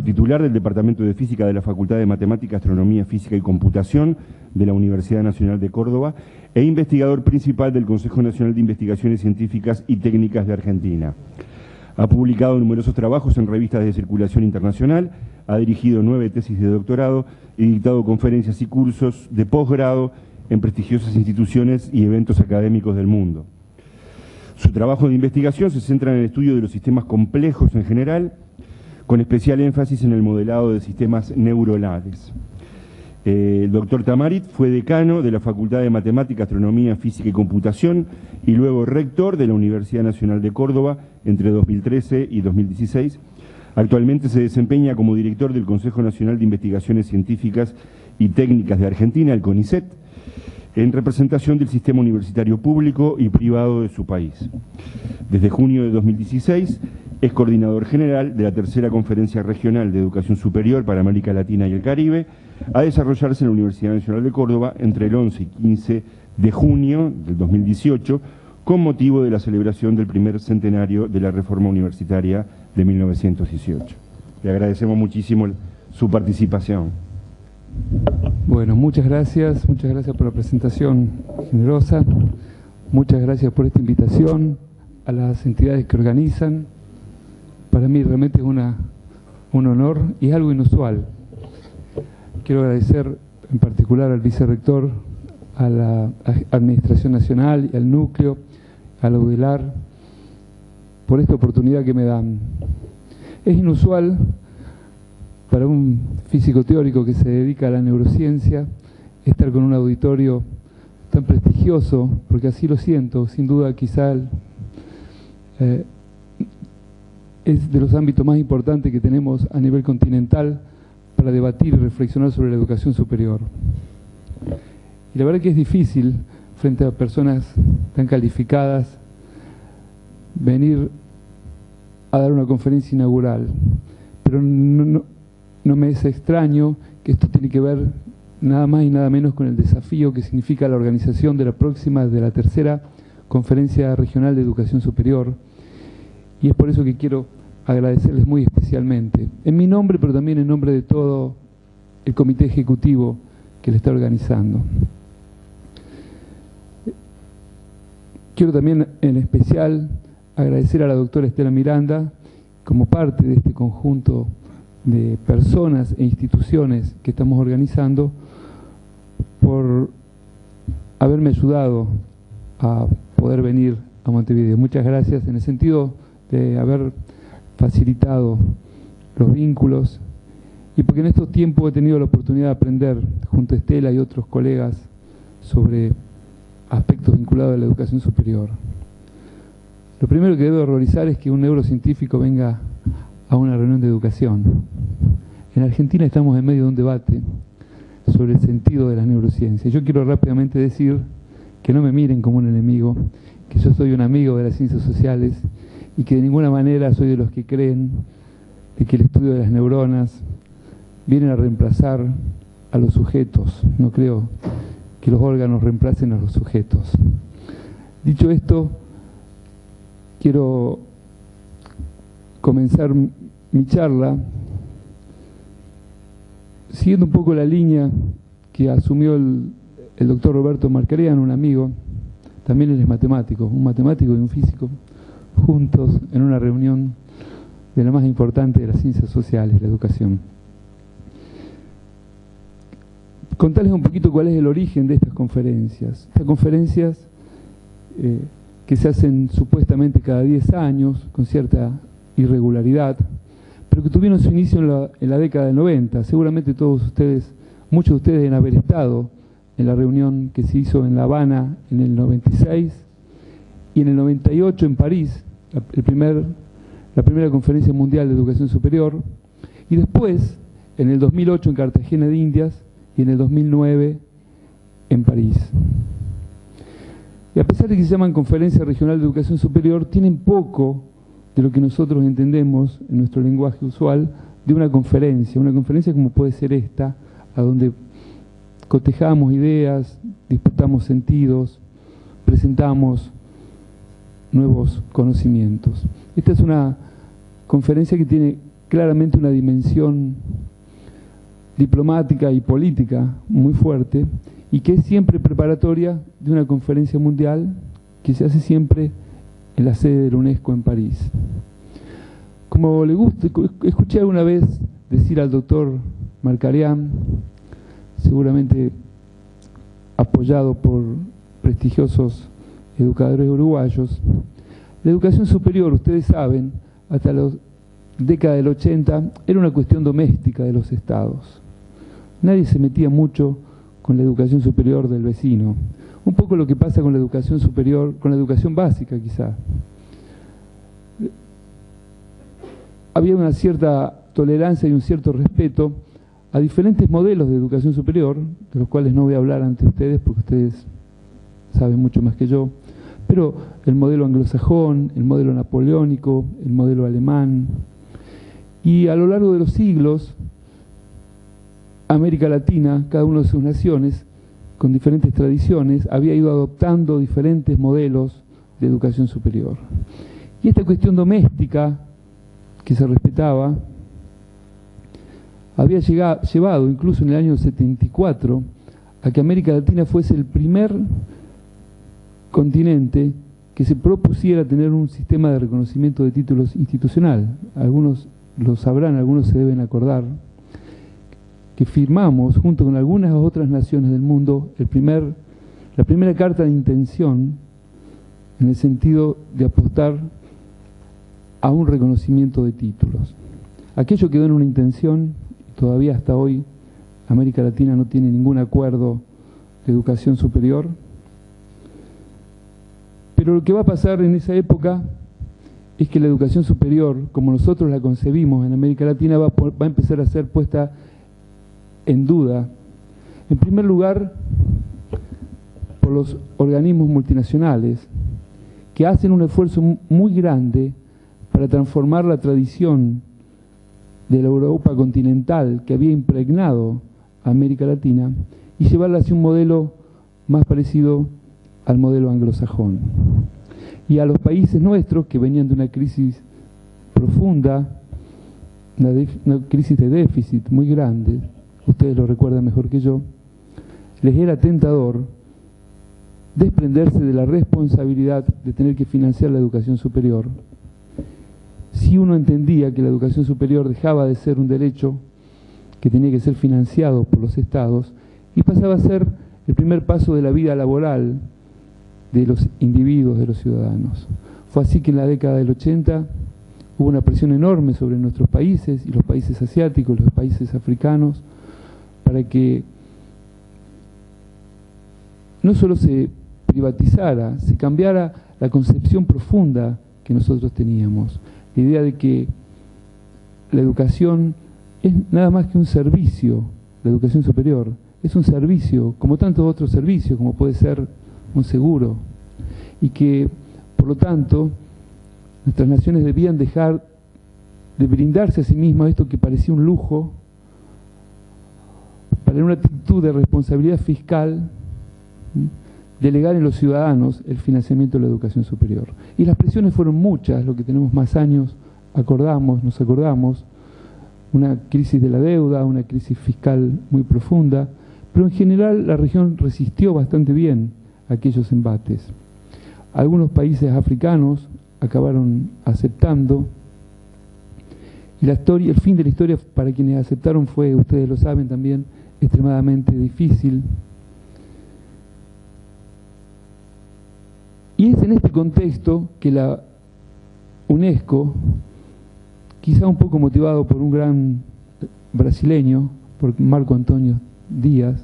titular del Departamento de Física de la Facultad de Matemática, Astronomía, Física y Computación de la Universidad Nacional de Córdoba e investigador principal del Consejo Nacional de Investigaciones Científicas y Técnicas de Argentina. Ha publicado numerosos trabajos en revistas de circulación internacional, ha dirigido 9 tesis de doctorado y dictado conferencias y cursos de posgrado en prestigiosas instituciones y eventos académicos del mundo. Su trabajo de investigación se centra en el estudio de los sistemas complejos en general, con especial énfasis en el modelado de sistemas neuronales. El doctor Tamarit fue decano de la Facultad de Matemática, Astronomía, Física y Computación y luego rector de la Universidad Nacional de Córdoba entre 2013 y 2016. Actualmente se desempeña como director del Consejo Nacional de Investigaciones Científicas y Técnicas de Argentina, el CONICET, en representación del sistema universitario público y privado de su país. Desde junio de 2016 es coordinador general de la tercera Conferencia Regional de Educación Superior para América Latina y el Caribe, a desarrollarse en la Universidad Nacional de Córdoba entre el 11 y 15 de junio del 2018, con motivo de la celebración del primer centenario de la Reforma Universitaria de 1918. Le agradecemos muchísimo su participación. Bueno, muchas gracias por la presentación generosa, muchas gracias por esta invitación a las entidades que organizan. Para mí realmente es un honor y es algo inusual. Quiero agradecer en particular al vicerrector, a la Administración Nacional y al núcleo, a la UDELAR, por esta oportunidad que me dan. Es inusual para un físico teórico que se dedica a la neurociencia estar con un auditorio tan prestigioso, porque así lo siento, sin duda quizá es de los ámbitos más importantes que tenemos a nivel continental para debatir y reflexionar sobre la educación superior. Y la verdad que es difícil, frente a personas tan calificadas, venir a dar una conferencia inaugural, pero no me es extraño que esto tiene que ver nada más y nada menos con el desafío que significa la organización de la tercera Conferencia Regional de Educación Superior, y es por eso que quiero agradecerles muy especialmente, en mi nombre, pero también en nombre de todo el comité ejecutivo que le está organizando. Quiero también en especial agradecer a la doctora Estela Miranda, como parte de este conjunto de personas e instituciones que estamos organizando, por haberme ayudado a poder venir a Montevideo. Muchas gracias en el sentido de haber facilitado los vínculos y porque en estos tiempos he tenido la oportunidad de aprender junto a Estela y otros colegas sobre aspectos vinculados a la educación superior. Lo primero que debo horrorizar es que un neurocientífico venga a una reunión de educación. En Argentina estamos en medio de un debate sobre el sentido de las neurociencias. Yo quiero rápidamente decir que no me miren como un enemigo, que yo soy un amigo de las ciencias sociales y que de ninguna manera soy de los que creen de que el estudio de las neuronas viene a reemplazar a los sujetos. No creo que los órganos reemplacen a los sujetos. Dicho esto, quiero comenzar mi charla siguiendo un poco la línea que asumió el doctor Roberto Marcarian, un amigo, también él es matemático, un matemático y un físico, juntos en una reunión de la más importante de las ciencias sociales, la educación. Contarles un poquito cuál es el origen de estas conferencias. Estas conferencias que se hacen supuestamente cada 10 años, con cierta irregularidad, pero que tuvieron su inicio en la década del 90. Seguramente todos ustedes, muchos de ustedes deben haber estado en la reunión que se hizo en La Habana en el 96 y en el 98 en París, la primera Conferencia Mundial de Educación Superior, y después en el 2008 en Cartagena de Indias y en el 2009 en París. Y a pesar de que se llaman Conferencia Regional de Educación Superior, tienen poco de lo que nosotros entendemos en nuestro lenguaje usual de una conferencia como puede ser esta, a donde cotejamos ideas, disputamos sentidos, presentamos nuevos conocimientos. Esta es una conferencia que tiene claramente una dimensión diplomática y política muy fuerte y que es siempre preparatoria de una conferencia mundial que se hace siempre en la sede de la UNESCO en París. Como le gusta, escuché alguna vez decir al doctor Markarian, seguramente apoyado por prestigiosos educadores uruguayos, la educación superior, ustedes saben, hasta la década del 80 era una cuestión doméstica de los estados. Nadie se metía mucho con la educación superior del vecino. Un poco lo que pasa con la educación superior, con la educación básica quizá. Había una cierta tolerancia y un cierto respeto a diferentes modelos de educación superior, de los cuales no voy a hablar ante ustedes porque ustedes saben mucho más que yo, pero el modelo anglosajón, el modelo napoleónico, el modelo alemán. Y a lo largo de los siglos, América Latina, cada una de sus naciones, con diferentes tradiciones, había ido adoptando diferentes modelos de educación superior. Y esta cuestión doméstica, que se respetaba, había llevado incluso en el año 74 a que América Latina fuese el primer continente que se propusiera tener un sistema de reconocimiento de títulos institucional. Algunos lo sabrán, algunos se deben acordar, que firmamos junto con algunas otras naciones del mundo la primera carta de intención en el sentido de apostar a un reconocimiento de títulos. Aquello quedó en una intención, todavía hasta hoy América Latina no tiene ningún acuerdo de educación superior, pero lo que va a pasar en esa época es que la educación superior, como nosotros la concebimos en América Latina, va a empezar a ser puesta en duda, en primer lugar, por los organismos multinacionales, que hacen un esfuerzo muy grande para transformar la tradición de la Europa continental que había impregnado a América Latina y llevarla hacia un modelo más parecido al modelo anglosajón. Y a los países nuestros que venían de una crisis profunda, una crisis de déficit muy grande, ustedes lo recuerdan mejor que yo, les era tentador desprenderse de la responsabilidad de tener que financiar la educación superior. Si uno entendía que la educación superior dejaba de ser un derecho que tenía que ser financiado por los estados y pasaba a ser el primer paso de la vida laboral de los individuos, de los ciudadanos. Fue así que en la década del 80 hubo una presión enorme sobre nuestros países y los países asiáticos, los países africanos, para que no solo se privatizara, se cambiara la concepción profunda que nosotros teníamos. La idea de que la educación es nada más que un servicio, la educación superior es un servicio, como tantos otros servicios, como puede ser un seguro, y que, por lo tanto, nuestras naciones debían dejar de brindarse a sí mismas esto que parecía un lujo, para una actitud de responsabilidad fiscal, delegar en los ciudadanos el financiamiento de la educación superior. Y las presiones fueron muchas, lo que tenemos más años, nos acordamos, una crisis de la deuda, una crisis fiscal muy profunda, pero en general la región resistió bastante bien aquellos embates. Algunos países africanos acabaron aceptando, y el fin de la historia para quienes aceptaron fue, ustedes lo saben también, extremadamente difícil. Y es en este contexto que la UNESCO, quizá un poco motivado por un gran brasileño, por Marco Antônio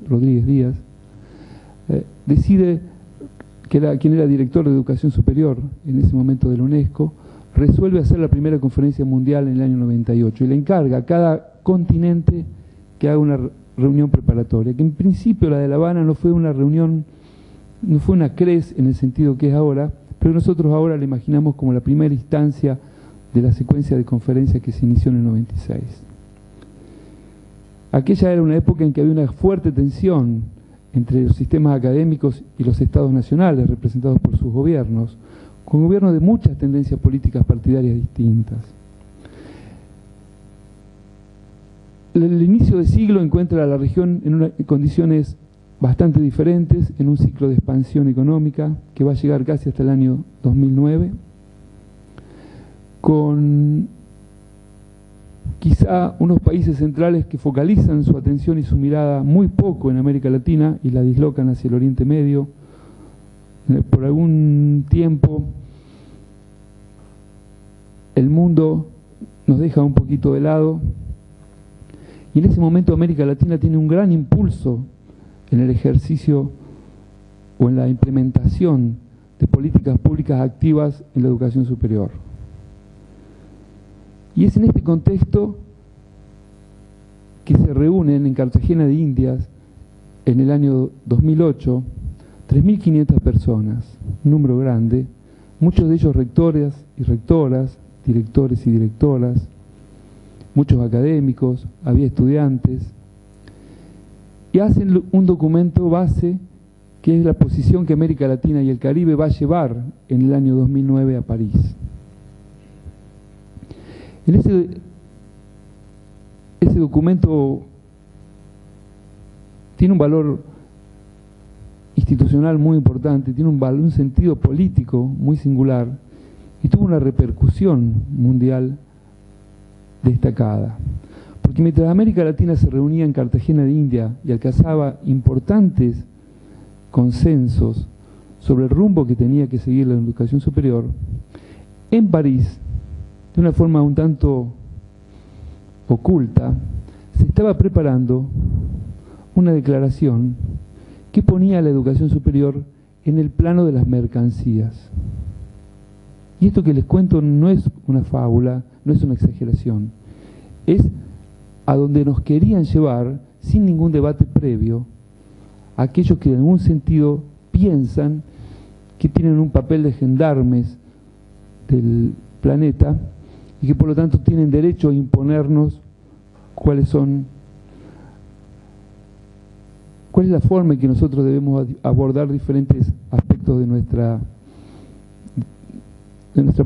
Rodríguez Díaz, decide, quien era director de Educación Superior en ese momento de la UNESCO, resuelve hacer la primera conferencia mundial en el año 98 y le encarga a cada continente que haga una reunión preparatoria, que en principio la de La Habana no fue una reunión, no fue una CRES en el sentido que es ahora, pero nosotros ahora la imaginamos como la primera instancia de la secuencia de conferencias que se inició en el 96. Aquella era una época en que había una fuerte tensión entre los sistemas académicos y los estados nacionales representados por sus gobiernos, con gobiernos de muchas tendencias políticas partidarias distintas. el inicio de siglo encuentra a la región en condiciones bastante diferentes, en un ciclo de expansión económica que va a llegar casi hasta el año 2009, con quizá unos países centrales que focalizan su atención y su mirada muy poco en América Latina y la dislocan hacia el Oriente Medio. Por algún tiempo el mundo nos deja un poquito de lado y en ese momento América Latina tiene un gran impulso en el ejercicio o en la implementación de políticas públicas activas en la educación superior. Y es en este contexto que se reúnen en Cartagena de Indias en el año 2008 3.500 personas, un número grande, muchos de ellos rectores y rectoras, directores y directoras, muchos académicos, había estudiantes, y hacen un documento base que es la posición que América Latina y el Caribe va a llevar en el año 2009 a París. En ese documento tiene un valor institucional muy importante, tiene un sentido político muy singular y tuvo una repercusión mundial destacada. Porque mientras América Latina se reunía en Cartagena de India y alcanzaba importantes consensos sobre el rumbo que tenía que seguir la educación superior, en París, de una forma un tanto oculta, se estaba preparando una declaración que ponía a la educación superior en el plano de las mercancías. Y esto que les cuento no es una fábula, no es una exageración, es a donde nos querían llevar, sin ningún debate previo, aquellos que en algún sentido piensan que tienen un papel de gendarmes del planeta y que por lo tanto tienen derecho a imponernos cuál es la forma en que nosotros debemos abordar diferentes aspectos de nuestra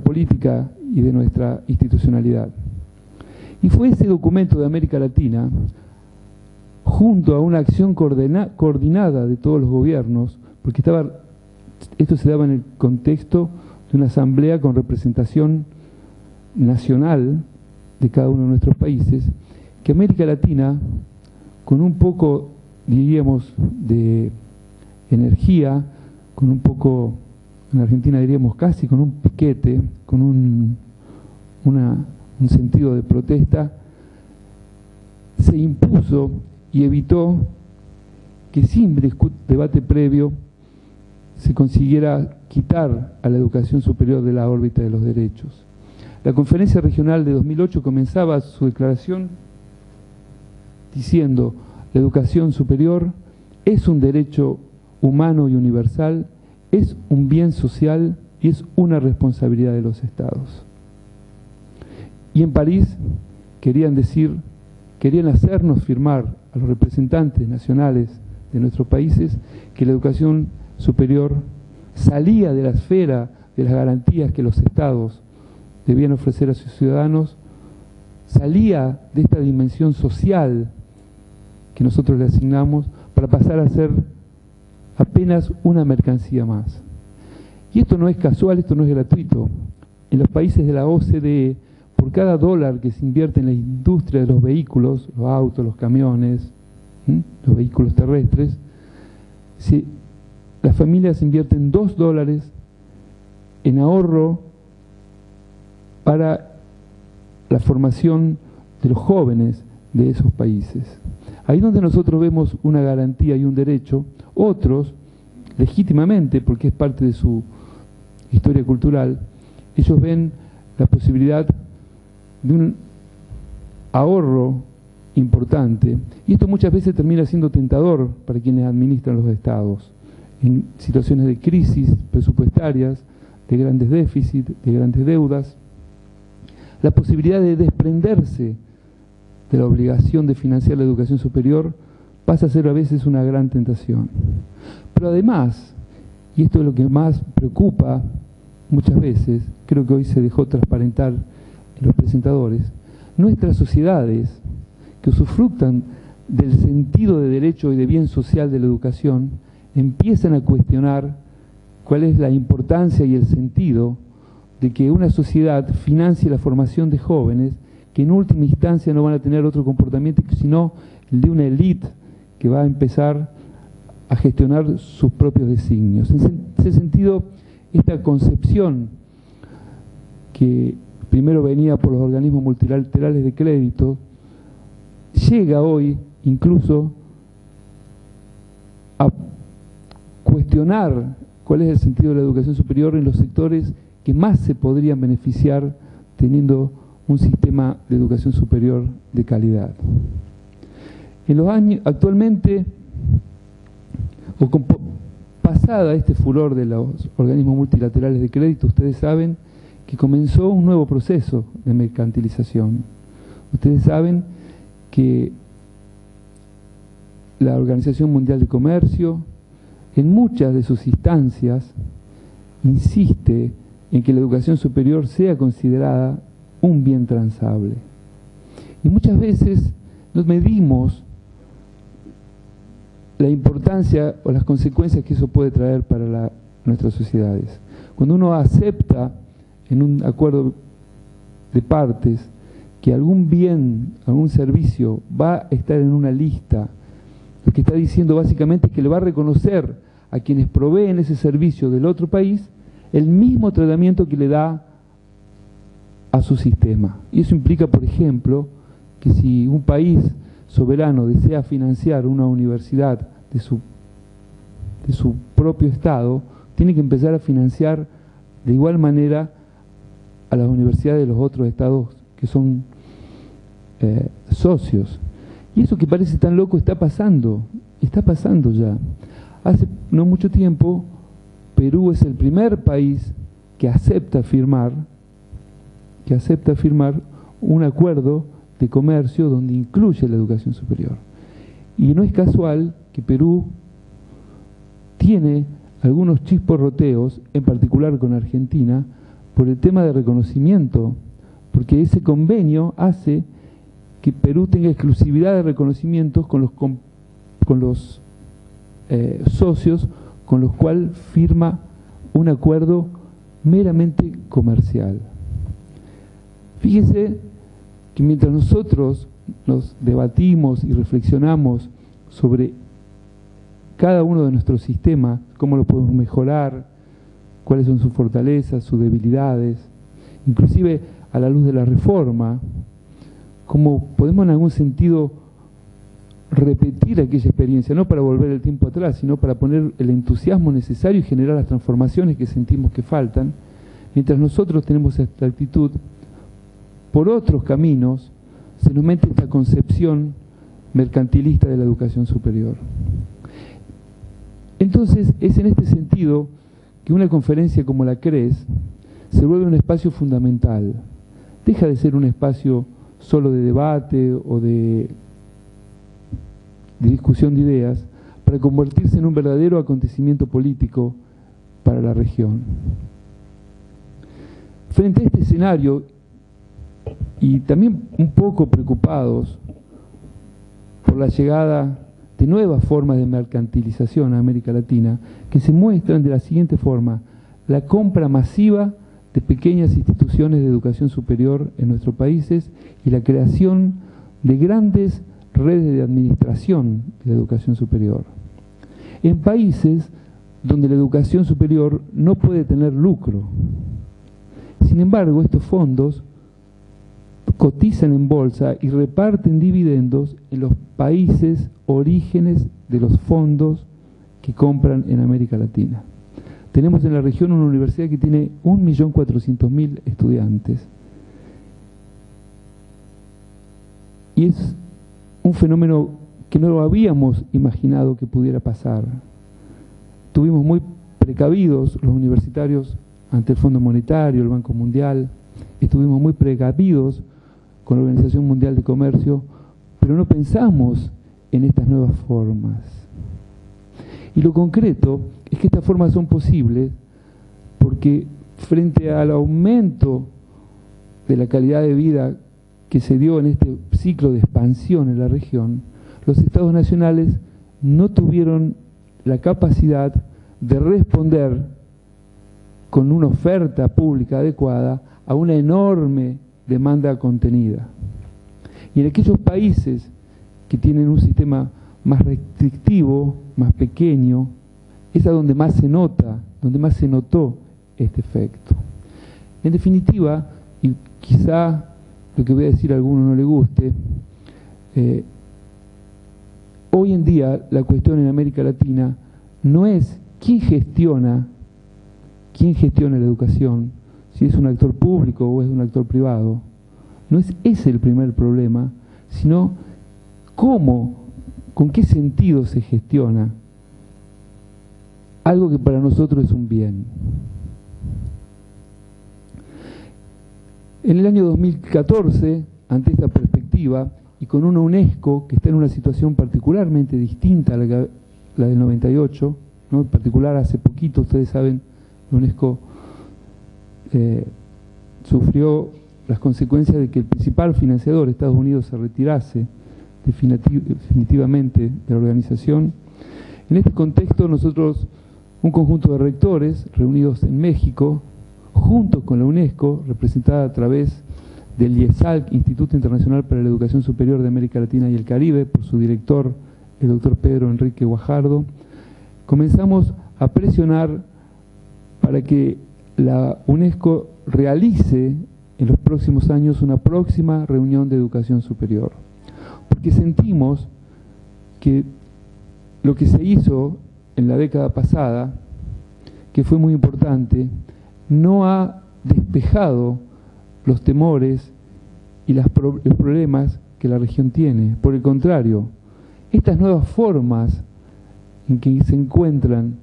política y de nuestra institucionalidad. Y fue ese documento de América Latina, junto a una acción coordinada de todos los gobiernos, porque esto se daba en el contexto de una asamblea con representación nacional de cada uno de nuestros países, que América Latina, con un poco, diríamos, de energía, con un poco, en Argentina diríamos casi con un piquete, con un sentido de protesta, se impuso y evitó que sin debate previo se consiguiera quitar a la educación superior de la órbita de los derechos. La Conferencia Regional de 2008 comenzaba su declaración diciendo: la educación superior es un derecho humano y universal, es un bien social y es una responsabilidad de los Estados. Y en París querían hacernos firmar a los representantes nacionales de nuestros países que la educación superior salía de la esfera de las garantías que los Estados debían ofrecer a sus ciudadanos, salía de esta dimensión social que nosotros le asignamos para pasar a ser apenas una mercancía más. Y esto no es casual, esto no es gratuito. En los países de la OCDE, por cada dólar que se invierte en la industria de los vehículos, los autos, los camiones, los vehículos terrestres, las familias invierten $2 en ahorro para la formación de los jóvenes de esos países. Ahí donde nosotros vemos una garantía y un derecho, otros, legítimamente, porque es parte de su historia cultural, ellos ven la posibilidad de un ahorro importante, y esto muchas veces termina siendo tentador para quienes administran los estados, en situaciones de crisis presupuestarias, de grandes déficits, de grandes deudas. La posibilidad de desprenderse de la obligación de financiar la educación superior pasa a ser a veces una gran tentación. Pero además, y esto es lo que más preocupa muchas veces, creo que hoy se dejó transparentar en los presentadores, nuestras sociedades que usufructan del sentido de derecho y de bien social de la educación, empiezan a cuestionar cuál es la importancia y el sentido de que una sociedad financie la formación de jóvenes que en última instancia no van a tener otro comportamiento sino el de una élite que va a empezar a gestionar sus propios designios. En ese sentido, esta concepción que primero venía por los organismos multilaterales de crédito, llega hoy incluso a cuestionar cuál es el sentido de la educación superior en los sectores que más se podrían beneficiar teniendo un sistema de educación superior de calidad. En los años, actualmente, pasada este furor de los organismos multilaterales de crédito, ustedes saben que comenzó un nuevo proceso de mercantilización. Ustedes saben que la Organización Mundial de Comercio, en muchas de sus instancias, insiste en que la educación superior sea considerada un bien transable. Y muchas veces nos medimos la importancia o las consecuencias que eso puede traer para nuestras sociedades. Cuando uno acepta en un acuerdo de partes que algún bien, algún servicio va a estar en una lista, lo que está diciendo básicamente es que le va a reconocer a quienes proveen ese servicio del otro país el mismo tratamiento que le da a su sistema. Y eso implica, por ejemplo, que si un país soberano desea financiar una universidad de su propio Estado, tiene que empezar a financiar de igual manera a las universidades de los otros estados que son socios. Y eso que parece tan loco está pasando ya. Hace no mucho tiempo, Perú es el primer país que acepta firmar un acuerdo de comercio donde incluye la educación superior. Y no es casual que Perú tiene algunos chisporroteos, en particular con Argentina, por el tema de reconocimiento, porque ese convenio hace que Perú tenga exclusividad de reconocimientos con los socios con los cuales firma un acuerdo meramente comercial. Fíjense que mientras nosotros nos debatimos y reflexionamos sobre cada uno de nuestros sistemas, cómo lo podemos mejorar, cuáles son sus fortalezas, sus debilidades, inclusive a la luz de la reforma, cómo podemos en algún sentido repetir aquella experiencia, no para volver el tiempo atrás, sino para poner el entusiasmo necesario y generar las transformaciones que sentimos que faltan. Mientras nosotros tenemos esta actitud, por otros caminos se nos mete esta concepción mercantilista de la educación superior. Entonces, es en este sentido que una conferencia como la CRES se vuelve un espacio fundamental. Deja de ser un espacio solo de debate o de discusión de ideas para convertirse en un verdadero acontecimiento político para la región. Frente a este escenario, y también un poco preocupados por la llegada de nuevas formas de mercantilización a América Latina, que se muestran de la siguiente forma: la compra masiva de pequeñas instituciones de educación superior en nuestros países y la creación de grandes redes de administración de la educación superior. En países donde la educación superior no puede tener lucro. Sin embargo, estos fondos cotizan en bolsa y reparten dividendos en los países orígenes de los fondos que compran en América Latina. Tenemos en la región una universidad que tiene 1.400.000 estudiantes. Y es un fenómeno que no lo habíamos imaginado que pudiera pasar. Estuvimos muy precavidos los universitarios ante el Fondo Monetario, el Banco Mundial, estuvimos muy precavidos con la Organización Mundial de Comercio, pero no pensamos en estas nuevas formas. Y lo concreto es que estas formas son posibles porque frente al aumento de la calidad de vida que se dio en este ciclo de expansión en la región, los estados nacionales no tuvieron la capacidad de responder con una oferta pública adecuada a una enorme demanda contenida. Y en aquellos países que tienen un sistema más restrictivo, más pequeño, es a donde más se nota, donde más se notó este efecto. En definitiva, y quizá lo que voy a decir a alguno no le guste, hoy en día la cuestión en América Latina no es quién gestiona la educación, si es un actor público o es un actor privado. No es ese el primer problema, sino cómo, con qué sentido se gestiona algo que para nosotros es un bien. En el año 2014, ante esta perspectiva, y con una UNESCO que está en una situación particularmente distinta a la del 98, ¿no? En particular hace poquito, ustedes saben, la UNESCO sufrió las consecuencias de que el principal financiador, Estados Unidos, se retirase definitivamente de la organización. En este contexto, nosotros, un conjunto de rectores reunidos en México, juntos con la UNESCO, representada a través del IESALC, Instituto Internacional para la Educación Superior de América Latina y el Caribe, por su director, el doctor Pedro Enrique Guajardo, comenzamos a presionar para que la UNESCO realice en los próximos años una próxima reunión de educación superior. Porque sentimos que lo que se hizo en la década pasada, que fue muy importante, no ha despejado los temores y los problemas que la región tiene. Por el contrario, estas nuevas formas en que se encuentran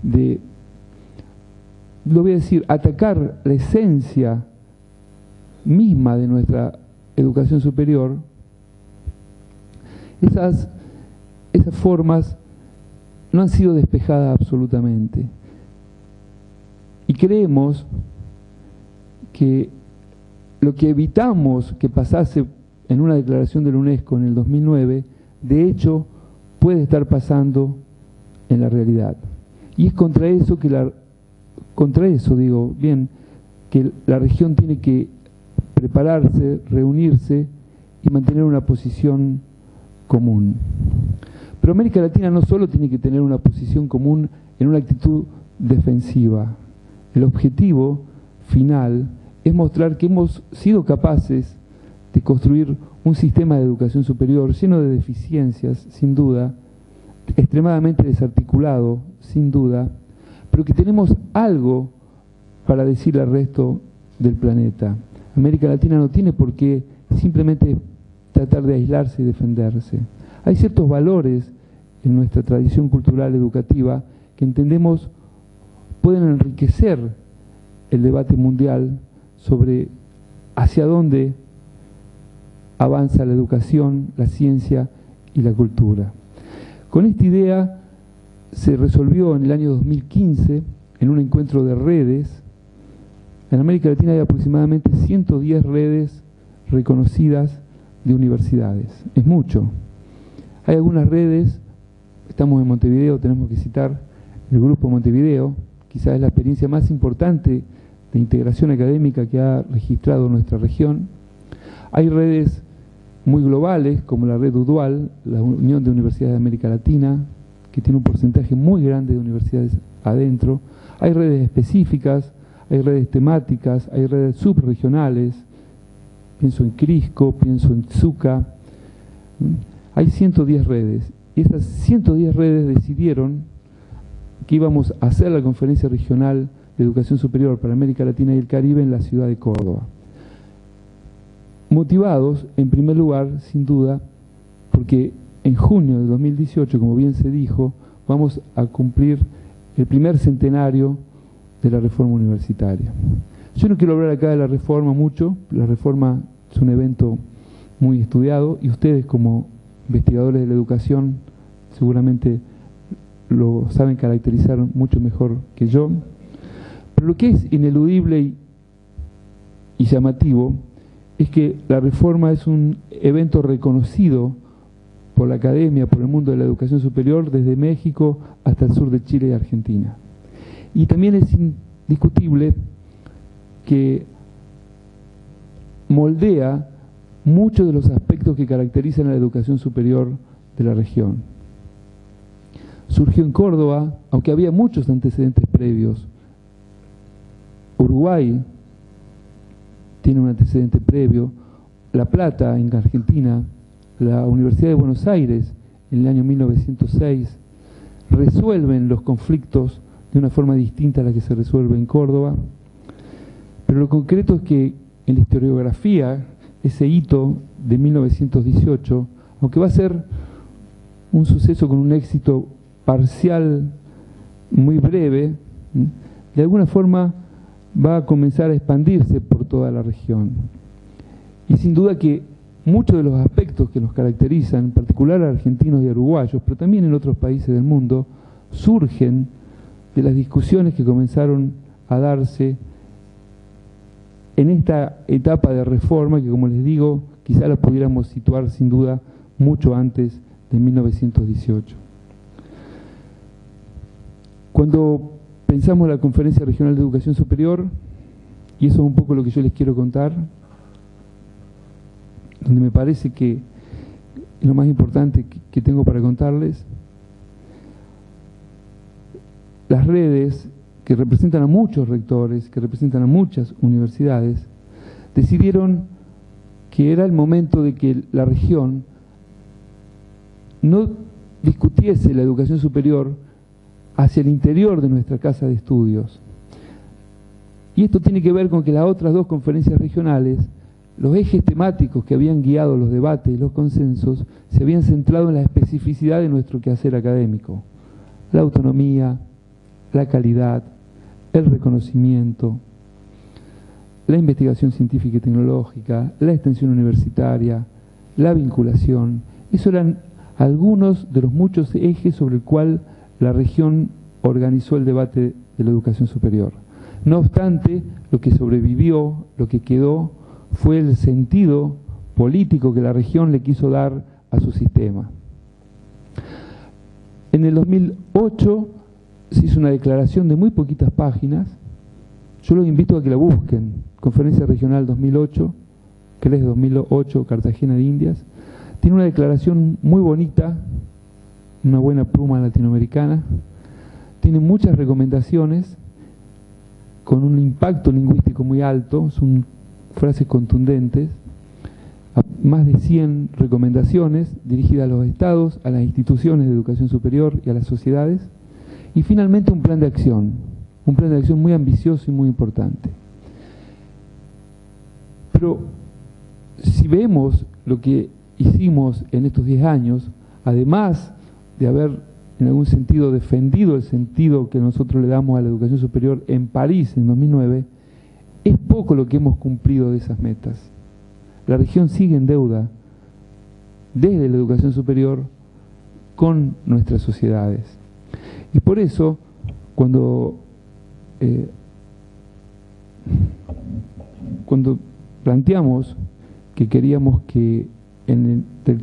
de, lo voy a decir, atacar la esencia misma de nuestra educación superior, esas formas no han sido despejadas absolutamente. Y creemos que lo que evitamos que pasase en una declaración de la UNESCO en el 2009, de hecho, puede estar pasando en la realidad. Y es contra eso que la región tiene que prepararse, reunirse y mantener una posición común. Pero América Latina no solo tiene que tener una posición común en una actitud defensiva. El objetivo final es mostrar que hemos sido capaces de construir un sistema de educación superior lleno de deficiencias, sin duda, extremadamente desarticulado, sin duda, pero que tenemos algo para decir al resto del planeta. América Latina no tiene por qué simplemente tratar de aislarse y defenderse. Hay ciertos valores en nuestra tradición cultural educativa que entendemos pueden enriquecer el debate mundial sobre hacia dónde avanza la educación, la ciencia y la cultura. Con esta idea se resolvió en el año 2015, en un encuentro de redes. En América Latina hay aproximadamente 110 redes reconocidas de universidades. Es mucho. Hay algunas redes, estamos en Montevideo, tenemos que citar el Grupo Montevideo, quizás es la experiencia más importante de integración académica que ha registrado nuestra región. Hay redes muy globales, como la red UDUAL, la Unión de Universidades de América Latina, que tiene un porcentaje muy grande de universidades adentro. Hay redes específicas, hay redes temáticas, hay redes subregionales, pienso en Crisco, pienso en Tzuca. Hay 110 redes, y esas 110 redes decidieron que íbamos a hacer la conferencia regional de educación superior para América Latina y el Caribe en la ciudad de Córdoba. Motivados, en primer lugar, sin duda, porque en junio de 2018, como bien se dijo, vamos a cumplir el primer centenario de la reforma universitaria. Yo no quiero hablar acá de la reforma mucho, la reforma es un evento muy estudiado y ustedes como investigadores de la educación seguramente lo saben caracterizar mucho mejor que yo. Pero lo que es ineludible y llamativo es que la reforma es un evento reconocido por la academia, por el mundo de la educación superior, desde México hasta el sur de Chile y Argentina. Y también es indiscutible que moldea muchos de los aspectos que caracterizan a la educación superior de la región. Surgió en Córdoba, aunque había muchos antecedentes previos. Uruguay tiene un antecedente previo, La Plata en Argentina, la Universidad de Buenos Aires en el año 1906, resuelven los conflictos de una forma distinta a la que se resuelve en Córdoba, pero lo concreto es que en la historiografía, ese hito de 1918, aunque va a ser un suceso con un éxito parcial muy breve, de alguna forma va a comenzar a expandirse por toda la región. Y sin duda que muchos de los aspectos que nos caracterizan, en particular a argentinos y a uruguayos, pero también en otros países del mundo, surgen de las discusiones que comenzaron a darse en esta etapa de reforma que, como les digo, quizá la pudiéramos situar sin duda mucho antes de 1918. Cuando pensamos la Conferencia Regional de Educación Superior, y eso es un poco lo que yo les quiero contar, donde me parece que es lo más importante que tengo para contarles, las redes que representan a muchos rectores, que representan a muchas universidades, decidieron que era el momento de que la región no discutiese la educación superior hacia el interior de nuestra casa de estudios. Y esto tiene que ver con que las otras dos conferencias regionales, los ejes temáticos que habían guiado los debates y los consensos, se habían centrado en la especificidad de nuestro quehacer académico: la autonomía, la calidad, el reconocimiento, la investigación científica y tecnológica, la extensión universitaria, la vinculación. Esos eran algunos de los muchos ejes sobre el cual la región organizó el debate de la educación superior. No obstante, lo que sobrevivió, lo que quedó, fue el sentido político que la región le quiso dar a su sistema. En el 2008 se hizo una declaración de muy poquitas páginas. Yo los invito a que la busquen. Conferencia Regional 2008, CRES 2008, Cartagena de Indias. Tiene una declaración muy bonita, una buena pluma latinoamericana. Tiene muchas recomendaciones con un impacto lingüístico muy alto, son frases contundentes, más de 100 recomendaciones dirigidas a los estados, a las instituciones de educación superior y a las sociedades. Y finalmente un plan de acción muy ambicioso y muy importante. Pero si vemos lo que hicimos en estos 10 años, además de haber en algún sentido defendido el sentido que nosotros le damos a la educación superior en París en 2009, es poco lo que hemos cumplido de esas metas. La región sigue en deuda desde la educación superior con nuestras sociedades. Y por eso, cuando planteamos que queríamos que entre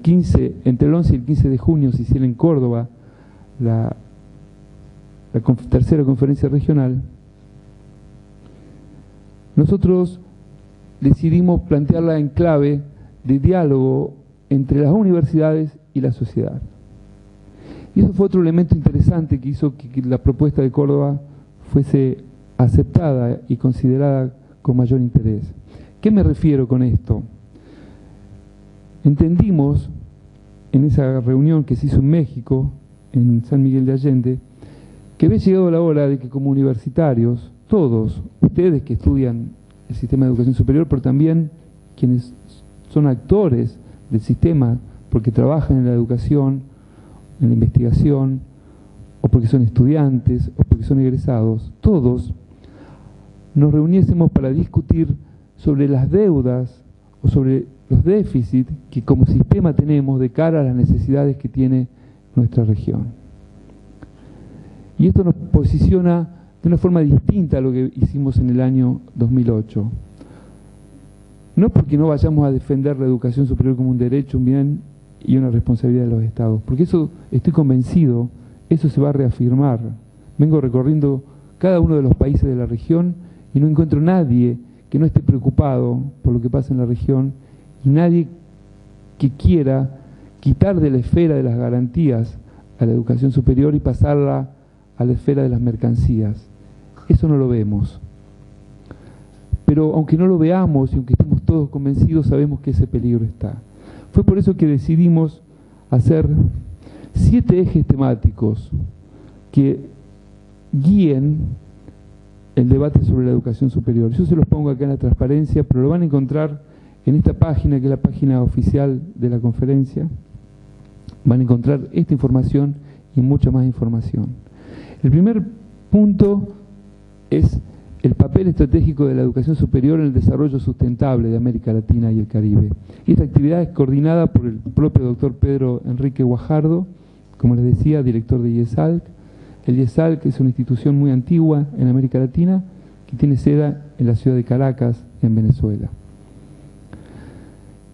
el 11 y el 15 de junio se hiciera en Córdoba la tercera conferencia regional, nosotros decidimos plantearla en clave de diálogo entre las universidades y la sociedad. Y eso fue otro elemento interesante que hizo que la propuesta de Córdoba fuese aceptada y considerada con mayor interés. ¿Qué me refiero con esto? Entendimos en esa reunión que se hizo en México, en San Miguel de Allende, que había llegado la hora de que como universitarios, todos, ustedes que estudian el sistema de educación superior, pero también quienes son actores del sistema porque trabajan en la educación, en la investigación, o porque son estudiantes, o porque son egresados, todos nos reuniésemos para discutir sobre las deudas o sobre los déficits que como sistema tenemos de cara a las necesidades que tiene nuestra región. Y esto nos posiciona de una forma distinta a lo que hicimos en el año 2008. No porque no vayamos a defender la educación superior como un derecho, un bien y una responsabilidad de los estados, porque eso, estoy convencido, eso se va a reafirmar. Vengo recorriendo cada uno de los países de la región y no encuentro nadie que no esté preocupado por lo que pasa en la región y nadie que quiera quitar de la esfera de las garantías a la educación superior y pasarla a la esfera de las mercancías. Eso no lo vemos. Pero aunque no lo veamos y aunque estemos todos convencidos, sabemos que ese peligro está. Fue por eso que decidimos hacer 7 ejes temáticos que guíen el debate sobre la educación superior. Yo se los pongo acá en la transparencia, pero lo van a encontrar en esta página, que es la página oficial de la conferencia. Van a encontrar esta información y mucha más información. El primer punto es el papel estratégico de la educación superior en el desarrollo sustentable de América Latina y el Caribe. Y esta actividad es coordinada por el propio doctor Pedro Enrique Guajardo, como les decía, director de IESALC. El IESALC es una institución muy antigua en América Latina que tiene sede en la ciudad de Caracas, en Venezuela.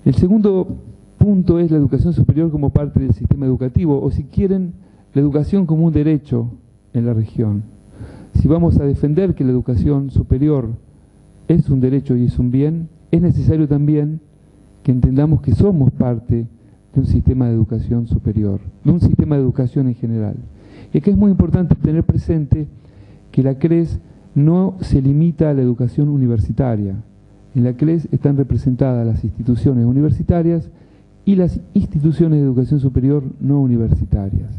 El segundo punto es la educación superior como parte del sistema educativo, o si quieren, la educación como un derecho en la región. Si vamos a defender que la educación superior es un derecho y es un bien, es necesario también que entendamos que somos parte de un sistema de educación superior, de un sistema de educación en general. Y aquí es muy importante tener presente que la CRES no se limita a la educación universitaria. En la CRES están representadas las instituciones universitarias y las instituciones de educación superior no universitarias.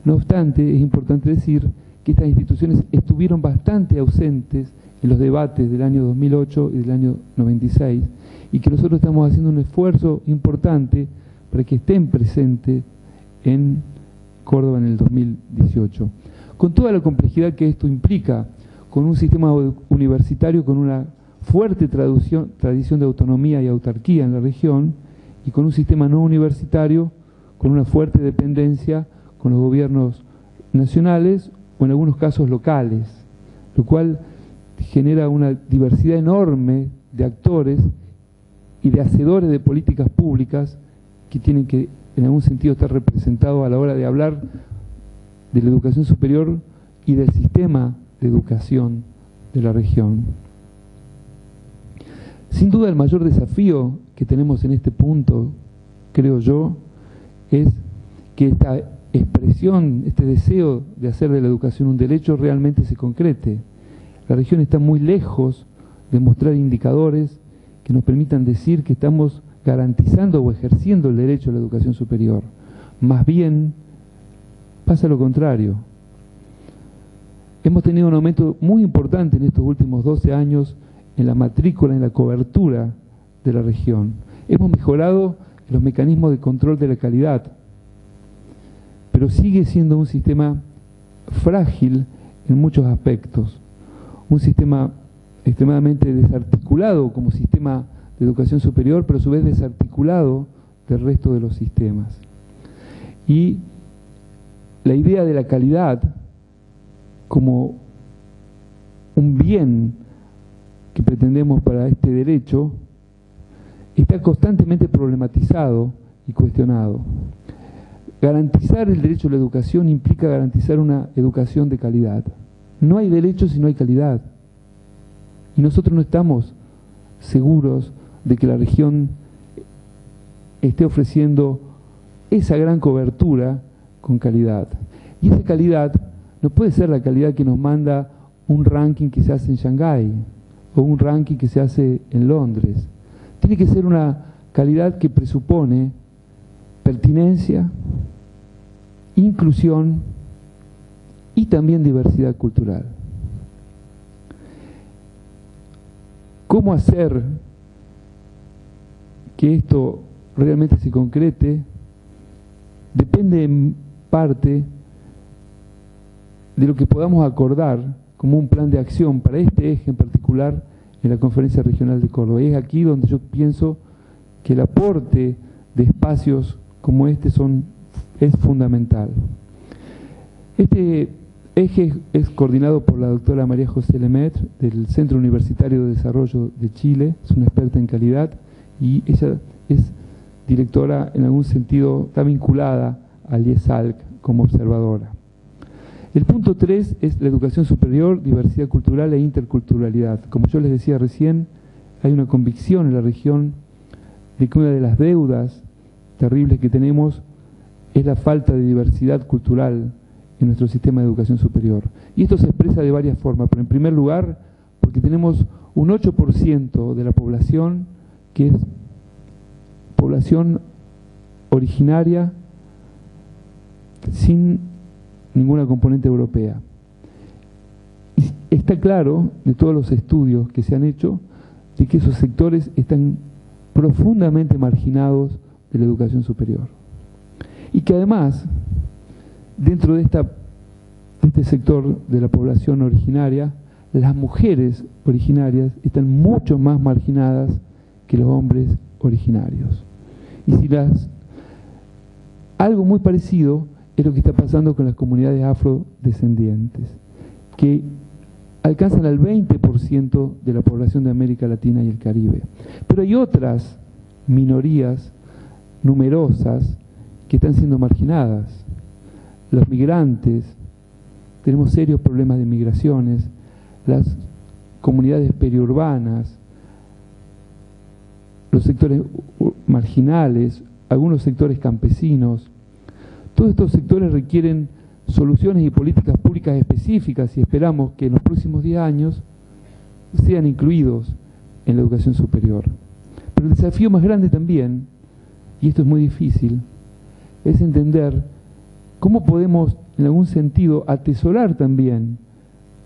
No obstante, es importante decir que estas instituciones estuvieron bastante ausentes en los debates del año 2008 y del año 96 y que nosotros estamos haciendo un esfuerzo importante para que estén presentes en Córdoba en el 2018. Con toda la complejidad que esto implica, con un sistema universitario con una fuerte tradición de autonomía y autarquía en la región y con un sistema no universitario con una fuerte dependencia con los gobiernos nacionales o en algunos casos locales, lo cual genera una diversidad enorme de actores y de hacedores de políticas públicas que tienen que, en algún sentido, estar representados a la hora de hablar de la educación superior y del sistema de educación de la región. Sin duda, el mayor desafío que tenemos en este punto, creo yo, es que esta expresión, este deseo de hacer de la educación un derecho realmente se concrete. La región está muy lejos de mostrar indicadores que nos permitan decir que estamos garantizando o ejerciendo el derecho a la educación superior. Más bien, pasa lo contrario. Hemos tenido un aumento muy importante en estos últimos 12 años en la matrícula, en la cobertura de la región. Hemos mejorado los mecanismos de control de la calidad, pero sigue siendo un sistema frágil en muchos aspectos. Un sistema extremadamente desarticulado como sistema de educación superior, pero a su vez desarticulado del resto de los sistemas. Y la idea de la calidad como un bien que pretendemos para este derecho está constantemente problematizado y cuestionado. Garantizar el derecho a la educación implica garantizar una educación de calidad. No hay derecho si no hay calidad. Y nosotros no estamos seguros de que la región esté ofreciendo esa gran cobertura con calidad. Y esa calidad no puede ser la calidad que nos manda un ranking que se hace en Shanghái o un ranking que se hace en Londres. Tiene que ser una calidad que presupone pertinencia, inclusión y también diversidad cultural. ¿Cómo hacer que esto realmente se concrete? Depende en parte de lo que podamos acordar como un plan de acción para este eje en particular en la Conferencia Regional de Córdoba. Y es aquí donde yo pienso que el aporte de espacios como este es fundamental. Este eje es coordinado por la doctora María José Lemaitre del Centro Universitario de Desarrollo de Chile, es una experta en calidad, y ella es directora, en algún sentido, está vinculada al IESALC como observadora. El punto 3 es la educación superior, diversidad cultural e interculturalidad. Como yo les decía recién, hay una convicción en la región de que una de las deudas terribles que tenemos es la falta de diversidad cultural en nuestro sistema de educación superior. Y esto se expresa de varias formas, pero en primer lugar, porque tenemos un 8% de la población que es población originaria sin ninguna componente europea. Y está claro, de todos los estudios que se han hecho, de que esos sectores están profundamente marginados de la educación superior. Y que además, dentro de este sector de la población originaria, las mujeres originarias están mucho más marginadas que los hombres originarios. Y si algo muy parecido es lo que está pasando con las comunidades afrodescendientes, que alcanzan al 20% de la población de América Latina y el Caribe. Pero hay otras minorías numerosas que están siendo marginadas. Los migrantes, tenemos serios problemas de migraciones, las comunidades periurbanas, los sectores marginales, algunos sectores campesinos. Todos estos sectores requieren soluciones y políticas públicas específicas y esperamos que en los próximos 10 años sean incluidos en la educación superior. Pero el desafío más grande también, y esto es muy difícil, es entender cómo podemos en algún sentido atesorar también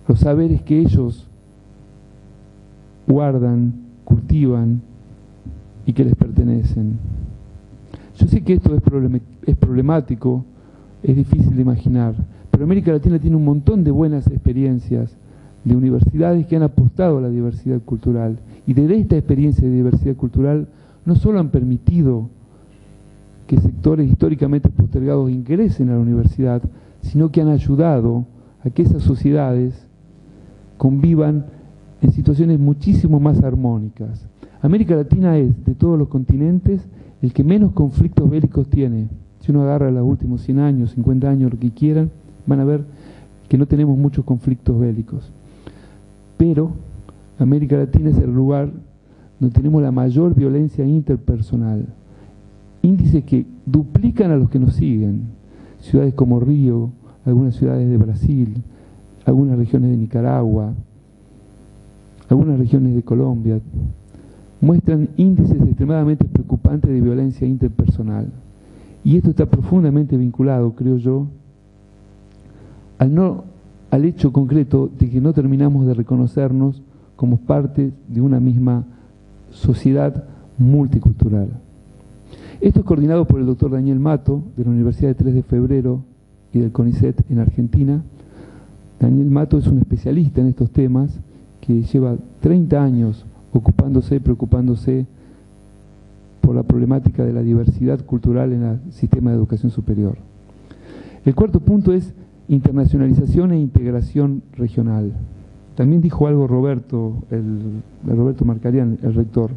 los saberes que ellos guardan, cultivan y que les pertenecen. Yo sé que esto es problemático, es difícil de imaginar, pero América Latina tiene un montón de buenas experiencias de universidades que han apostado a la diversidad cultural, y desde esta experiencia de diversidad cultural no solo han permitido que sectores históricamente postergados ingresen a la universidad, sino que han ayudado a que esas sociedades convivan en situaciones muchísimo más armónicas. América Latina es, de todos los continentes, el que menos conflictos bélicos tiene. Si uno agarra los últimos 100 años, 50 años, lo que quieran, van a ver que no tenemos muchos conflictos bélicos. Pero América Latina es el lugar donde tenemos la mayor violencia interpersonal. Índices que duplican a los que nos siguen. Ciudades como Río, algunas ciudades de Brasil, algunas regiones de Nicaragua, algunas regiones de Colombia, muestran índices extremadamente preocupantes de violencia interpersonal. Y esto está profundamente vinculado, creo yo, al hecho concreto de que no terminamos de reconocernos como parte de una misma sociedad multicultural. Esto es coordinado por el doctor Daniel Mato, de la Universidad de 3 de Febrero y del CONICET en Argentina. Daniel Mato es un especialista en estos temas que lleva 30 años preocupándose por la problemática de la diversidad cultural en el sistema de educación superior. El cuarto punto es internacionalización e integración regional. También dijo algo Roberto Marcarián, el rector.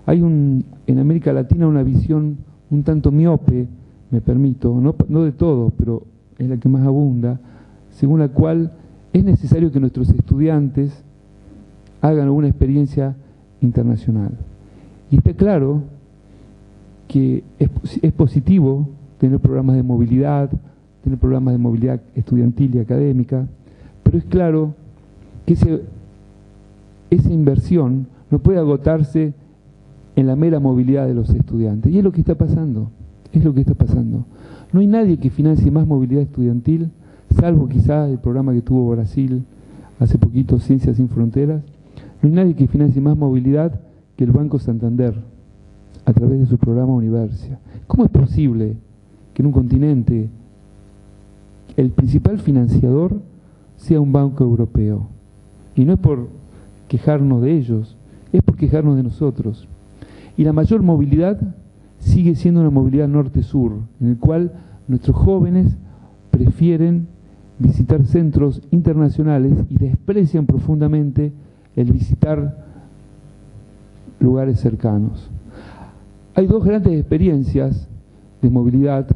Hay en América Latina una visión un tanto miope, me permito, no de todo, pero es la que más abunda, según la cual es necesario que nuestros estudiantes hagan alguna experiencia internacional. Y está claro que es positivo tener programas de movilidad estudiantil y académica, pero es claro que esa inversión no puede agotarse en la mera movilidad de los estudiantes. Y es lo que está pasando, No hay nadie que financie más movilidad estudiantil, salvo quizás el programa que tuvo Brasil hace poquito, Ciencias Sin Fronteras. No hay nadie que financie más movilidad que el Banco Santander, a través de su programa Universia. ¿Cómo es posible que en un continente el principal financiador sea un banco europeo? Y no es por quejarnos de ellos, es por quejarnos de nosotros. Y la mayor movilidad sigue siendo una movilidad norte-sur, en el cual nuestros jóvenes prefieren visitar centros internacionales y desprecian profundamente el visitar lugares cercanos. Hay dos grandes experiencias de movilidad.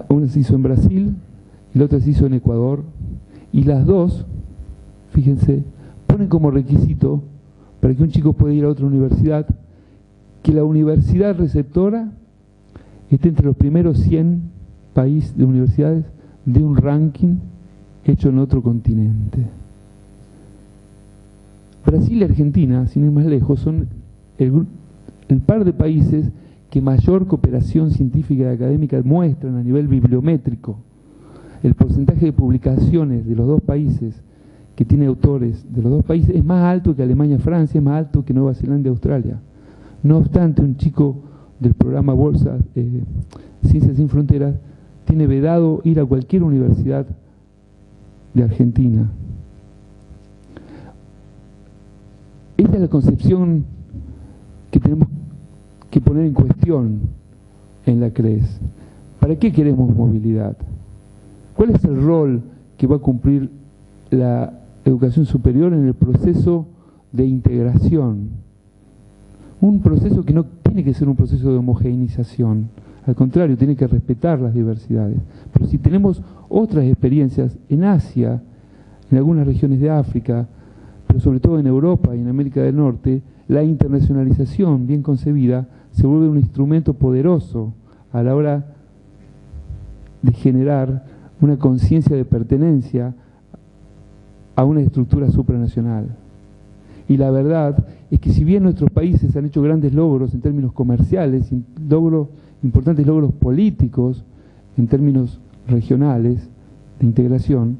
Una se hizo en Brasil y la otra se hizo en Ecuador. Y las dos, fíjense, ponen como requisito para que un chico pueda ir a otra universidad que la universidad receptora esté entre los primeros 100 países de universidades de un ranking hecho en otro continente. Brasil y Argentina, sin ir más lejos, son el par de países que mayor cooperación científica y académica muestran a nivel bibliométrico. El porcentaje de publicaciones de los dos países que tiene autores de los dos países es más alto que Alemania, Francia, es más alto que Nueva Zelanda y Australia. No obstante, un chico del programa Bolsa Ciencias Sin Fronteras tiene vedado ir a cualquier universidad de Argentina. Esta es la concepción que tenemos que poner en cuestión en la CRES. ¿Para qué queremos movilidad? ¿Cuál es el rol que va a cumplir la educación superior en el proceso de integración? Un proceso que no tiene que ser un proceso de homogeneización, al contrario, tiene que respetar las diversidades. Pero si tenemos otras experiencias en Asia, en algunas regiones de África, pero sobre todo en Europa y en América del Norte, la internacionalización bien concebida se vuelve un instrumento poderoso a la hora de generar una conciencia de pertenencia a una estructura supranacional. Y la verdad es que si bien nuestros países han hecho grandes logros en términos comerciales, importantes logros políticos en términos regionales de integración,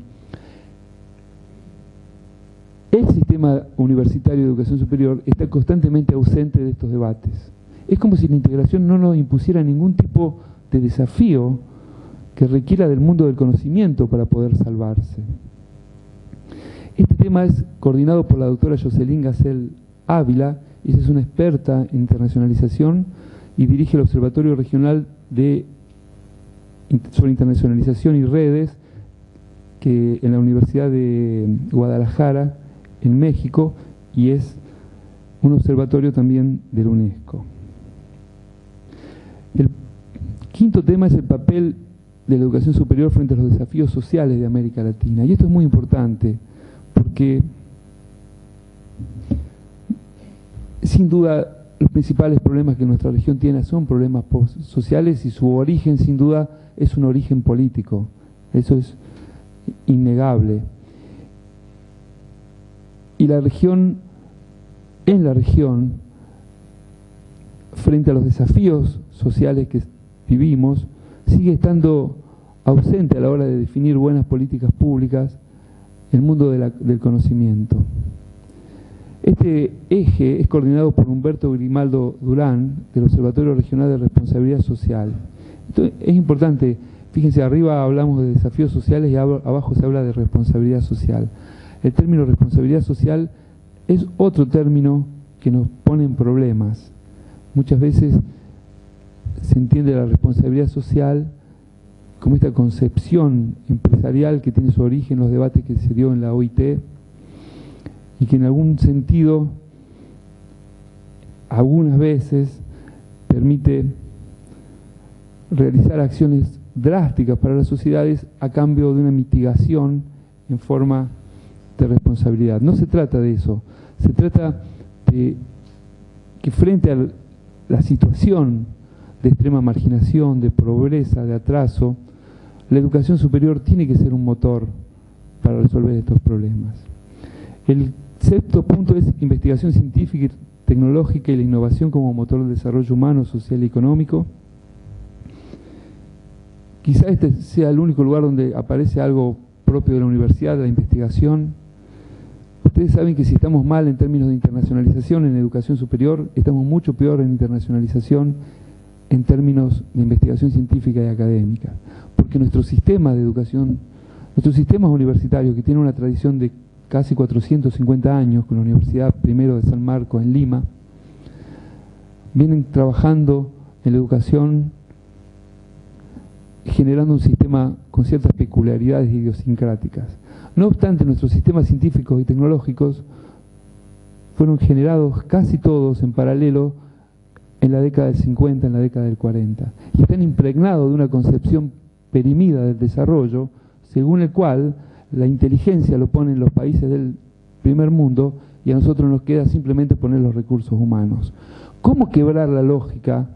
el sistema universitario de educación superior está constantemente ausente de estos debates. Es como si la integración no nos impusiera ningún tipo de desafío que requiera del mundo del conocimiento para poder salvarse. Este tema es coordinado por la doctora Jocelyn Gacel Ávila. Ella es una experta en internacionalización y dirige el Observatorio Regional sobre Internacionalización y Redes que en la Universidad de Guadalajara, en México, y es un observatorio también de la UNESCO. El quinto tema es el papel de la educación superior frente a los desafíos sociales de América Latina. Y esto es muy importante porque, sin duda, los principales problemas que nuestra región tiene son problemas sociales y su origen, sin duda, es un origen político. Eso es innegable. Y en la región, frente a los desafíos sociales que vivimos, sigue estando ausente a la hora de definir buenas políticas públicas el mundo del conocimiento. Este eje es coordinado por Humberto Grimaldo Durán, del Observatorio Regional de Responsabilidad Social. Esto es importante, fíjense, arriba hablamos de desafíos sociales y abajo se habla de responsabilidad social. El término responsabilidad social es otro término que nos pone en problemas. Muchas veces se entiende la responsabilidad social como esta concepción empresarial que tiene su origen en los debates que se dio en la OIT y que en algún sentido, algunas veces, permite realizar acciones drásticas para las sociedades a cambio de una mitigación en forma de responsabilidad. No se trata de eso, se trata de que frente a la situación de extrema marginación, de pobreza, de atraso, la educación superior tiene que ser un motor para resolver estos problemas. El sexto punto es investigación científica y tecnológica y la innovación como motor del desarrollo humano, social y económico. Quizá este sea el único lugar donde aparece algo propio de la universidad, de la investigación. Ustedes saben que si estamos mal en términos de internacionalización en educación superior, estamos mucho peor en internacionalización en términos de investigación científica y académica. Porque nuestro sistema de educación, nuestros sistemas universitarios, que tienen una tradición de casi 450 años, con la Universidad Primero de San Marcos en Lima, vienen trabajando en la educación, generando un sistema con ciertas peculiaridades idiosincráticas. No obstante, nuestros sistemas científicos y tecnológicos fueron generados casi todos en paralelo en la década del 50, en la década del 40. Y están impregnados de una concepción perimida del desarrollo, según el cual la inteligencia lo ponen los países del primer mundo y a nosotros nos queda simplemente poner los recursos humanos. ¿Cómo quebrar la lógica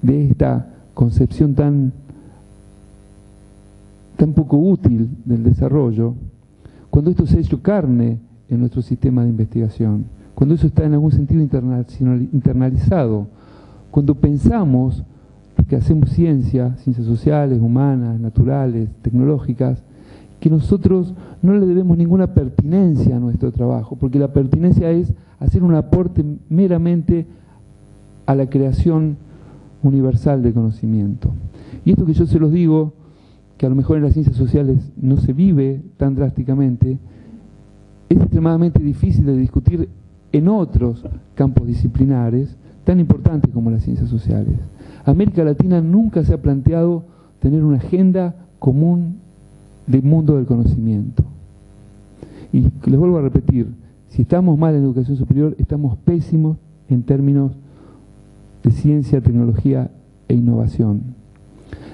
de esta concepción tan poco útil del desarrollo, cuando esto se ha hecho carne en nuestro sistema de investigación, cuando eso está en algún sentido internalizado, cuando pensamos que hacemos ciencias sociales, humanas, naturales, tecnológicas, que nosotros no le debemos ninguna pertinencia a nuestro trabajo, porque la pertinencia es hacer un aporte meramente a la creación universal de conocimiento. Y esto que yo se los digo, que a lo mejor en las ciencias sociales no se vive tan drásticamente, es extremadamente difícil de discutir en otros campos disciplinares tan importantes como las ciencias sociales. América Latina nunca se ha planteado tener una agenda común del mundo del conocimiento. Y les vuelvo a repetir, si estamos mal en educación superior, estamos pésimos en términos de ciencia, tecnología e innovación.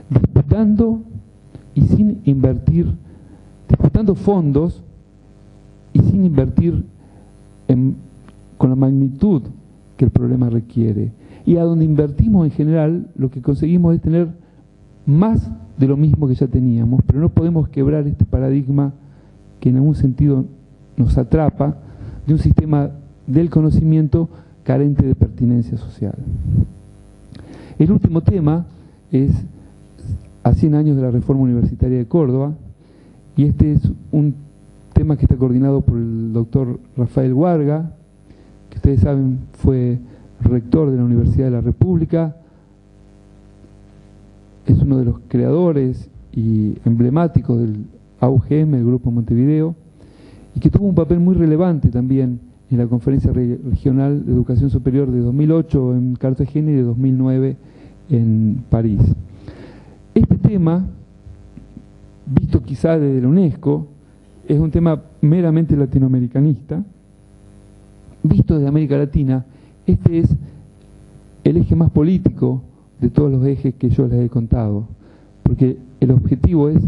Disputando y sin invertir, disputando fondos y sin invertir con la magnitud que el problema requiere. Y a donde invertimos en general, lo que conseguimos es tener más de lo mismo que ya teníamos, pero no podemos quebrar este paradigma que en algún sentido nos atrapa de un sistema del conocimiento carente de pertinencia social. El último tema es a 100 años de la Reforma Universitaria de Córdoba, y este es un tema que está coordinado por el doctor Rafael Huarga, que ustedes saben fue rector de la Universidad de la República, es uno de los creadores y emblemáticos del AUGM, el Grupo Montevideo, y que tuvo un papel muy relevante también en la Conferencia Regional de Educación Superior de 2008 en Cartagena y de 2009 en París. Este tema, visto quizá desde la UNESCO, es un tema meramente latinoamericanista. Visto desde América Latina, este es el eje más político de todos los ejes que yo les he contado, porque el objetivo es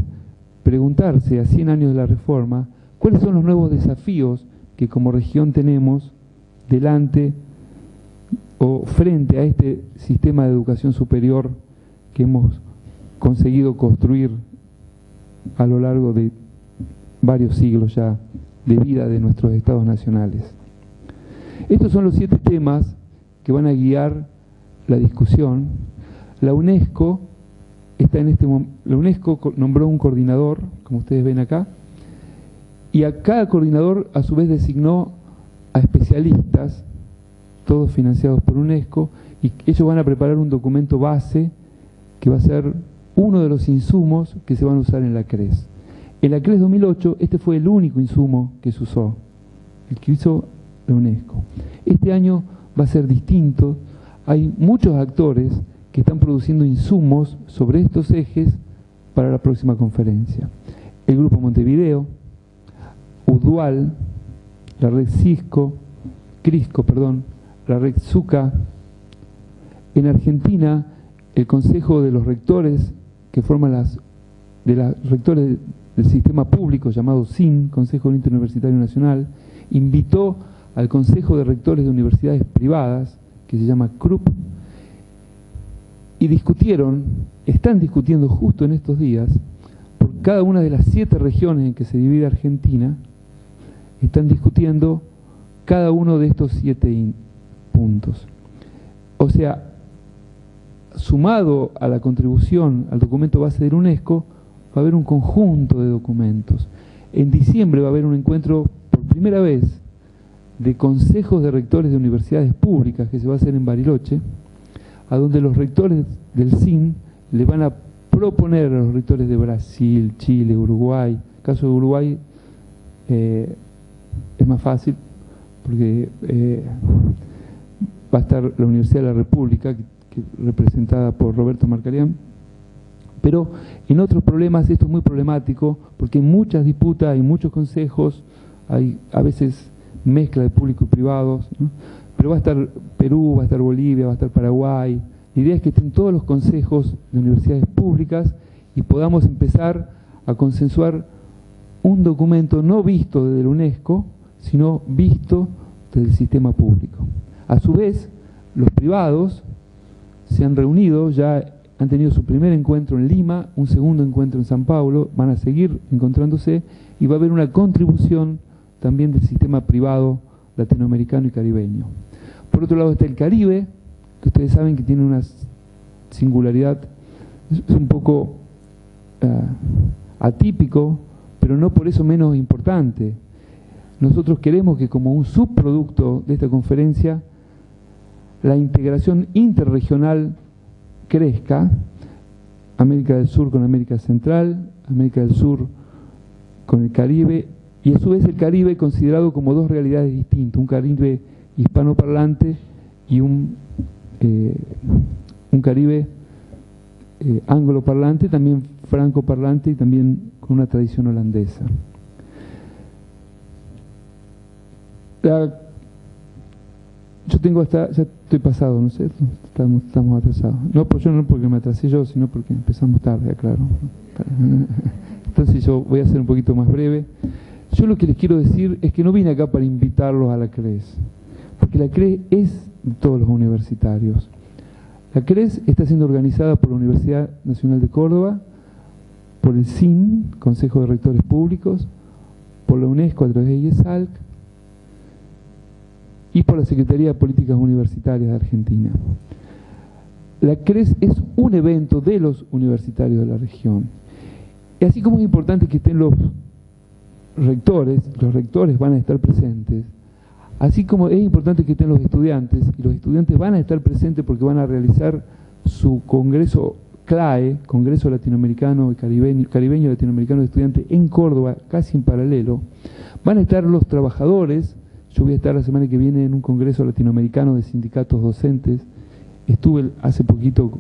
preguntarse a 100 años de la reforma cuáles son los nuevos desafíos que como región tenemos delante o frente a este sistema de educación superior que hemos conseguido construir a lo largo de varios siglos ya de vida de nuestros estados nacionales. Estos son los 7 temas que van a guiar la discusión. La UNESCO la UNESCO nombró un coordinador, como ustedes ven acá, y a cada coordinador a su vez designó a especialistas, todos financiados por UNESCO, y ellos van a preparar un documento base que va a ser uno de los insumos que se van a usar en la CRES. En la CRES 2008 este fue el único insumo que se usó, el que hizo la UNESCO. Este año va a ser distinto, hay muchos actores que están produciendo insumos sobre estos ejes para la próxima conferencia. El Grupo Montevideo, UDUAL, la red CRISCO, la red SUCA. En Argentina, el Consejo de los Rectores, que forman los rectores del sistema público llamado CIN, Consejo Interuniversitario Nacional, invitó al Consejo de Rectores de Universidades Privadas, que se llama CRUP, y están discutiendo justo en estos días, por cada una de las 7 regiones en que se divide Argentina, están discutiendo cada uno de estos 7 puntos. O sea, sumado a la contribución al documento base de la UNESCO, va a haber un conjunto de documentos. En diciembre va a haber un encuentro por primera vez de consejos de rectores de universidades públicas que se va a hacer en Bariloche, a donde los rectores del CIN le van a proponer a los rectores de Brasil, Chile, Uruguay. En el caso de Uruguay es más fácil porque va a estar la Universidad de la República, representada por Roberto Marcarián. Pero en otros problemas esto es muy problemático porque hay muchas disputas, hay muchos consejos, hay a veces mezcla de público y privados, ¿no? Pero pero va a estar Perú, va a estar Bolivia, va a estar Paraguay. La idea es que estén todos los consejos de universidades públicas y podamos empezar a consensuar un documento no visto desde la UNESCO, sino visto desde el sistema público. A su vez, los privados se han reunido, ya han tenido su primer encuentro en Lima, un segundo encuentro en San Pablo, van a seguir encontrándose y va a haber una contribución también del sistema privado latinoamericano y caribeño. Por otro lado está el Caribe, que ustedes saben que tiene una singularidad, es un poco atípico, pero no por eso menos importante. Nosotros queremos que como un subproducto de esta conferencia, la integración interregional crezca, América del Sur con América Central, América del Sur con el Caribe, y a su vez el Caribe considerado como dos realidades distintas, un Caribe hispanoparlante y un Caribe angloparlante, también francoparlante y también con una tradición holandesa. Yo tengo hasta, ya estoy pasado, ¿no es cierto? Estamos atrasados. No, pues yo no porque me atrasé yo, sino porque empezamos tarde, claro. Entonces yo voy a ser un poquito más breve. Yo lo que les quiero decir es que no vine acá para invitarlos a la CRES, porque la CRES es de todos los universitarios. La CRES está siendo organizada por la Universidad Nacional de Córdoba, por el CIN, Consejo de Rectores Públicos, por la UNESCO a través de IESALC, y por la Secretaría de Políticas Universitarias de Argentina. La CRES es un evento de los universitarios de la región. Y así como es importante que estén los rectores van a estar presentes, así como es importante que estén los estudiantes, y los estudiantes van a estar presentes porque van a realizar su congreso CLAE, Congreso Latinoamericano y Caribeño Latinoamericano de Estudiantes en Córdoba, casi en paralelo, van a estar los trabajadores. Yo voy a estar la semana que viene en un congreso latinoamericano de sindicatos docentes. Estuve hace poquito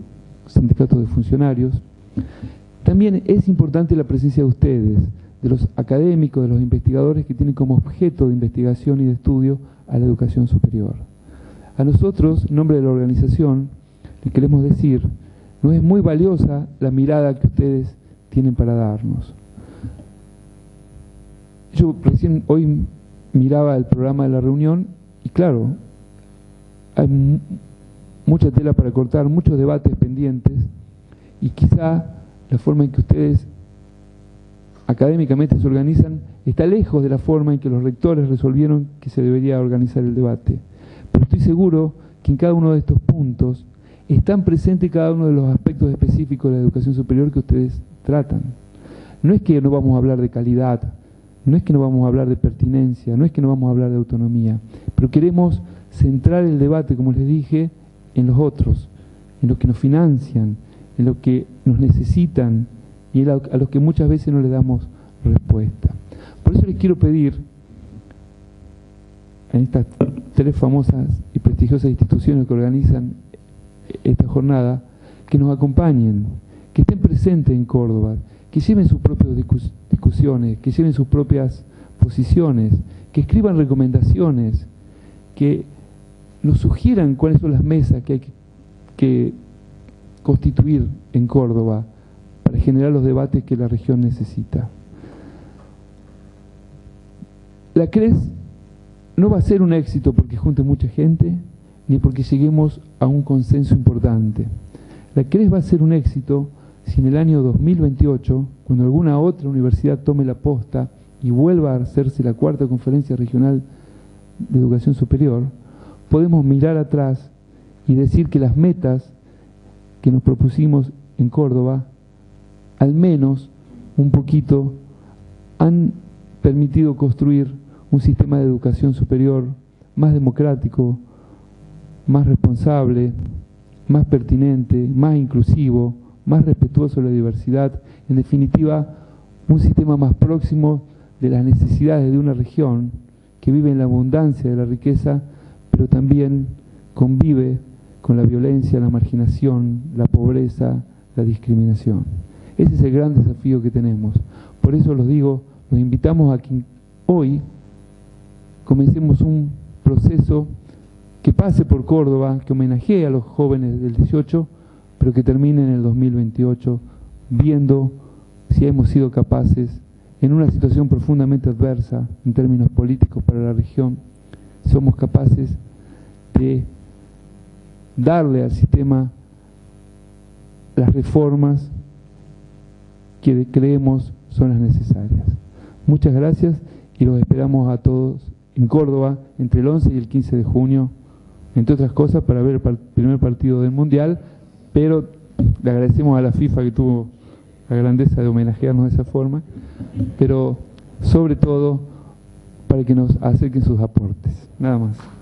sindicatos de funcionarios. También es importante la presencia de ustedes, de los académicos, de los investigadores que tienen como objeto de investigación y de estudio a la educación superior. A nosotros, en nombre de la organización, les queremos decir, nos es muy valiosa la mirada que ustedes tienen para darnos. Yo recién hoy miraba el programa de la reunión y claro, hay mucha tela para cortar, muchos debates pendientes y quizá la forma en que ustedes académicamente se organizan está lejos de la forma en que los rectores resolvieron que se debería organizar el debate. Pero estoy seguro que en cada uno de estos puntos están presentes cada uno de los aspectos específicos de la educación superior que ustedes tratan. No es que no vamos a hablar de calidad, no es que no vamos a hablar de pertinencia, no es que no vamos a hablar de autonomía, pero queremos centrar el debate, como les dije, en los otros, en los que nos financian, en los que nos necesitan y a los que muchas veces no les damos respuesta. Por eso les quiero pedir, en estas tres famosas y prestigiosas instituciones que organizan esta jornada, que nos acompañen, que estén presentes en Córdoba, que lleven sus propias discusiones, que lleven sus propias posiciones, que escriban recomendaciones, que nos sugieran cuáles son las mesas que hay que constituir en Córdoba para generar los debates que la región necesita. La CRES no va a ser un éxito porque junte mucha gente, ni porque lleguemos a un consenso importante. La CRES va a ser un éxito si en el año 2028, cuando alguna otra universidad tome la posta y vuelva a hacerse la cuarta conferencia regional de educación superior, podemos mirar atrás y decir que las metas que nos propusimos en Córdoba, al menos un poquito, han permitido construir un sistema de educación superior más democrático, más responsable, más pertinente, más inclusivo, más respetuoso de la diversidad, en definitiva, un sistema más próximo de las necesidades de una región que vive en la abundancia de la riqueza, pero también convive con la violencia, la marginación, la pobreza, la discriminación. Ese es el gran desafío que tenemos. Por eso los digo, los invitamos a que hoy comencemos un proceso que pase por Córdoba, que homenajee a los jóvenes del 18, pero que termine en el 2028 viendo si hemos sido capaces, en una situación profundamente adversa en términos políticos para la región, somos capaces de darle al sistema las reformas que creemos son las necesarias. Muchas gracias y los esperamos a todos en Córdoba entre el 11 y el 15 de junio, entre otras cosas para ver el primer partido del Mundial, pero le agradecemos a la FIFA que tuvo la grandeza de homenajearnos de esa forma, pero sobre todo para que nos acerquen sus aportes. Nada más.